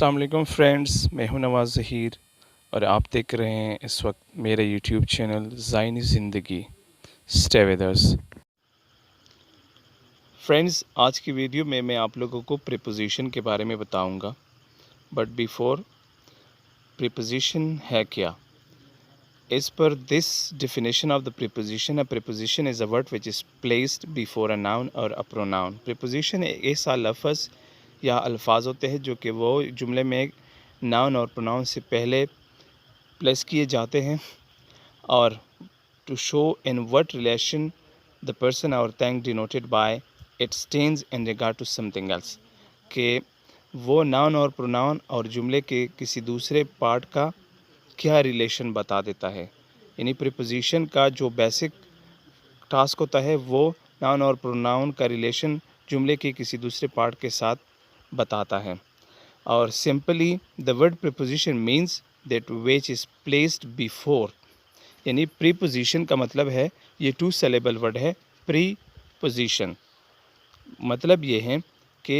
अस्सलाम वालेकुम फ्रेंड्स, मैं हूं नवाज़ ज़हीर और आप देख रहे हैं इस वक्त मेरे यूट्यूब चैनल ज़ाइनी ज़िंदगी। Stay with us. फ्रेंड्स, आज की वीडियो में मैं आप लोगों को प्रीपोजिशन के बारे में बताऊंगा। बट बिफोर, प्रीपोजिशन है क्या? As per this definition of the preposition, a preposition is a word which is placed before a noun or a pronoun. preposition एक ऐसा लफ्ज़ या अल्फाज होते हैं जो कि वो जुमले में नाउन और प्रोनाउन से पहले प्लेस किए जाते हैं और to show in what relation the person or thing denoted by it stands in regard to something else, कि वो नाउन और प्रोनाउन और जुमले के किसी दूसरे पार्ट का क्या रिलेशन बता देता है। यानी प्रीपोजिशन का जो बेसिक टास्क होता है वो नाउन और प्रोनाउन का रिलेशन जुमले के किसी दूसरे पार्ट के साथ बताता है। और simply the word preposition means that which is placed before, यानी प्रीपोजिशन का मतलब है, ये 2 सिलेबल वर्ड है। प्रीपोजिशन मतलब ये है कि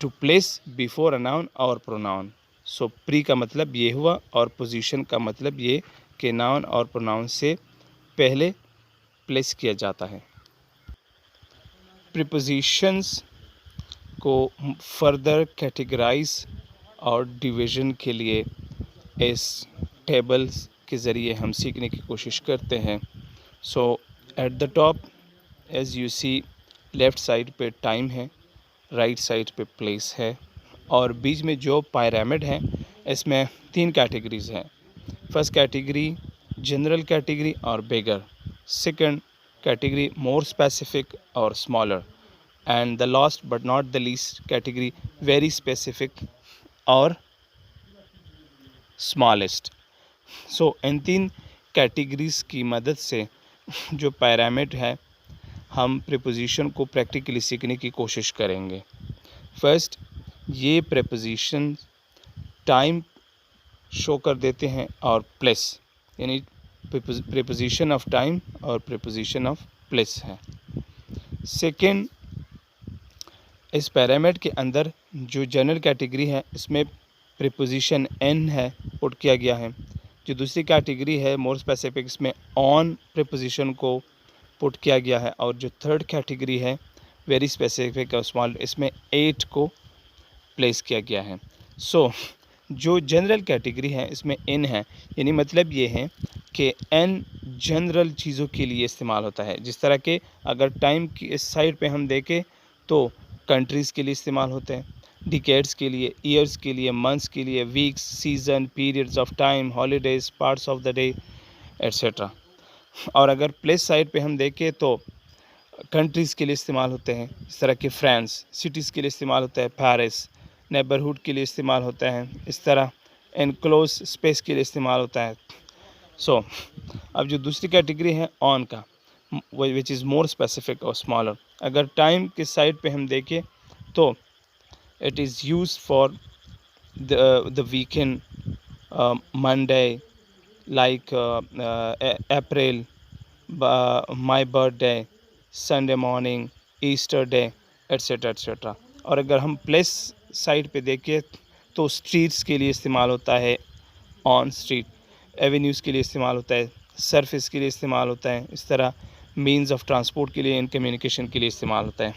to place before a noun और प्रोनाउन। सो प्री का मतलब ये हुआ और पोजीशन का मतलब ये कि नाउन और प्रोनाउन से पहले प्लेस किया जाता है। प्रीपोजिशंस को फर्दर कैटेगराइज और डिवीज़न के लिए इस टेबल्स के ज़रिए हम सीखने की कोशिश करते हैं। So at the top as you see, left side पे टाइम है, राइट साइड पे प्लेस है और बीच में जो पिरामिड है इसमें 3 कैटेगरीज़ हैं। फर्स्ट कैटेगरी जनरल कैटेगरी और बिगर, सेकंड कैटेगरी मोर स्पेसिफिक और smaller, and the last but not the least category very specific और स्मॉलेस्ट। सो इन 3 कैटेगरीज़ की मदद से जो पिरामिड है हम प्रीपोजिशन को प्रैक्टिकली सीखने की कोशिश करेंगे। फर्स्ट, ये प्रीपोजिशन टाइम शो कर देते हैं और प्लेस, यानी प्रीपोजिशन ऑफ टाइम और प्रीपोजिशन ऑफ प्लेस है। सेकंड, इस पिरामिड के अंदर जो जनरल कैटेगरी है इसमें प्रीपोजिशन एन है पुट किया गया है। जो दूसरी कैटेगरी है मोर स्पेसिफिक, इसमें ऑन प्रीपोजिशन को पुट किया गया है और जो थर्ड कैटेगरी है वेरी स्पेसिफिक और स्मॉल, इसमें 8 को प्लेस किया गया है। सो जो जनरल कैटेगरी है इसमें एन है, यानी मतलब ये है कि एन जनरल चीज़ों के लिए इस्तेमाल होता है। जिस तरह के अगर टाइम की इस साइड पे हम देखें तो कंट्रीज़ के लिए इस्तेमाल होते हैं, डिकेड्स के लिए, ईयर्स के लिए, मंथ्स के लिए, weeks, season, periods of time, holidays, parts of the day etcetera. और अगर प्लेस साइड पे हम देखें तो कंट्रीज़ के लिए इस्तेमाल होते हैं, इस तरह के फ्रांस, सिटीज़ के लिए इस्तेमाल होता है पेरिस, नेबरहुड के लिए इस्तेमाल होता है, इस तरह एनक्लोज स्पेस के लिए इस्तेमाल होता है। सो अब जो दूसरी कैटेगरी है ऑन का, विच इज़ मोर स्पेसिफिक और स्मॉलर, अगर टाइम के साइड पे हम देखें तो it is use for the weekend, Monday, like April, my birthday, Sunday morning, Easter day etcetera etcetera. और अगर हम प्लेस साइड पे देखें तो स्ट्रीट्स के लिए इस्तेमाल होता है ऑन स्ट्रीट, एवेन्यूज़ के लिए इस्तेमाल होता है, सरफेस के लिए इस्तेमाल होता है, इस तरह मीन्स ऑफ ट्रांसपोर्ट के लिए, इन कम्युनिकेशन के लिए इस्तेमाल होता है।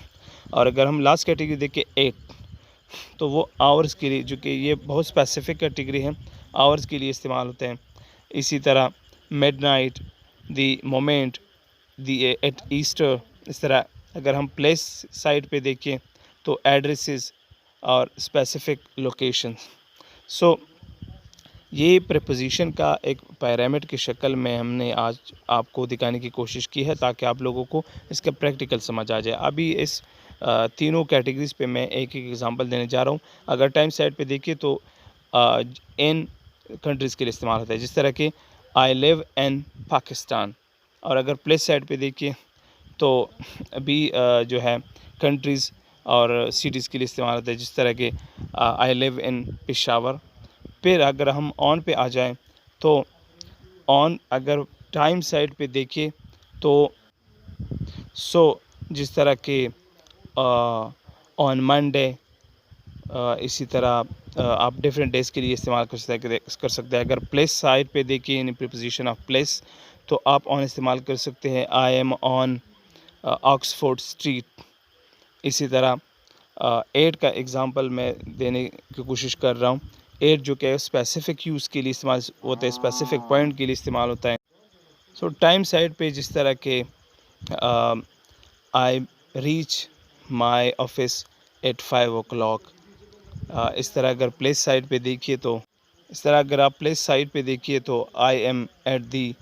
और अगर हम लास्ट कैटेगरी देखें 8, तो वो आवर्स के लिए, जो कि ये बहुत स्पेसिफिक कैटेगरी है, आवर्स के लिए इस्तेमाल होते हैं। इसी तरह midnight, the moment, the at Easter, इस तरह अगर हम प्लेस साइड पे देखें तो एड्रेसेस और स्पेसिफिक लोकेशंस। सो ये प्रीपोजिशन का एक पिरामिड की शक्ल में हमने आज आपको दिखाने की कोशिश की है ताकि आप लोगों को इसका प्रैक्टिकल समझ आ जाए। अभी इस तीनों कैटेगरीज़ पे मैं एक एक एग्जांपल देने जा रहा हूँ। अगर टाइम साइड पे देखिए तो इन कंट्रीज़ के लिए इस्तेमाल होता है, जिस तरह के आई लिव इन पाकिस्तान। और अगर प्लेस साइड पे देखिए तो अभी जो है कंट्रीज़ और सिटीज़ के लिए इस्तेमाल होता है, जिस तरह के आई लिव इन पेशावर। फिर अगर हम ऑन पे आ जाएं तो ऑन अगर टाइम साइड पे देखिए तो जिस तरह के ऑन मंडे, इसी तरह आप डिफरेंट डेज़ के लिए इस्तेमाल कर सकते हैं। अगर प्लेस साइड पे देखिए इन प्रीपोजिशन ऑफ प्लेस, तो आप ऑन इस्तेमाल कर सकते हैं, I am on Oxford street. इसी तरह एट का एग्ज़ाम्पल मैं देने की कोशिश कर रहा हूँ। एट जो कि है स्पेसिफ़िक यूज़ के लिए इस्तेमाल होता है, स्पेसिफ़िक पॉइंट के लिए इस्तेमाल होता है। सो टाइम साइड पे जिस तरह के I reach my office at 5 o'clock, इस तरह अगर प्लेस साइड पे देखिए तो इस तरह अगर आप प्लेस साइड पे देखिए तो I am at the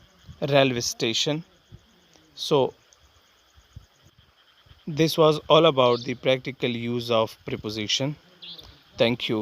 railway station. So this was all about the practical use of preposition. Thank you.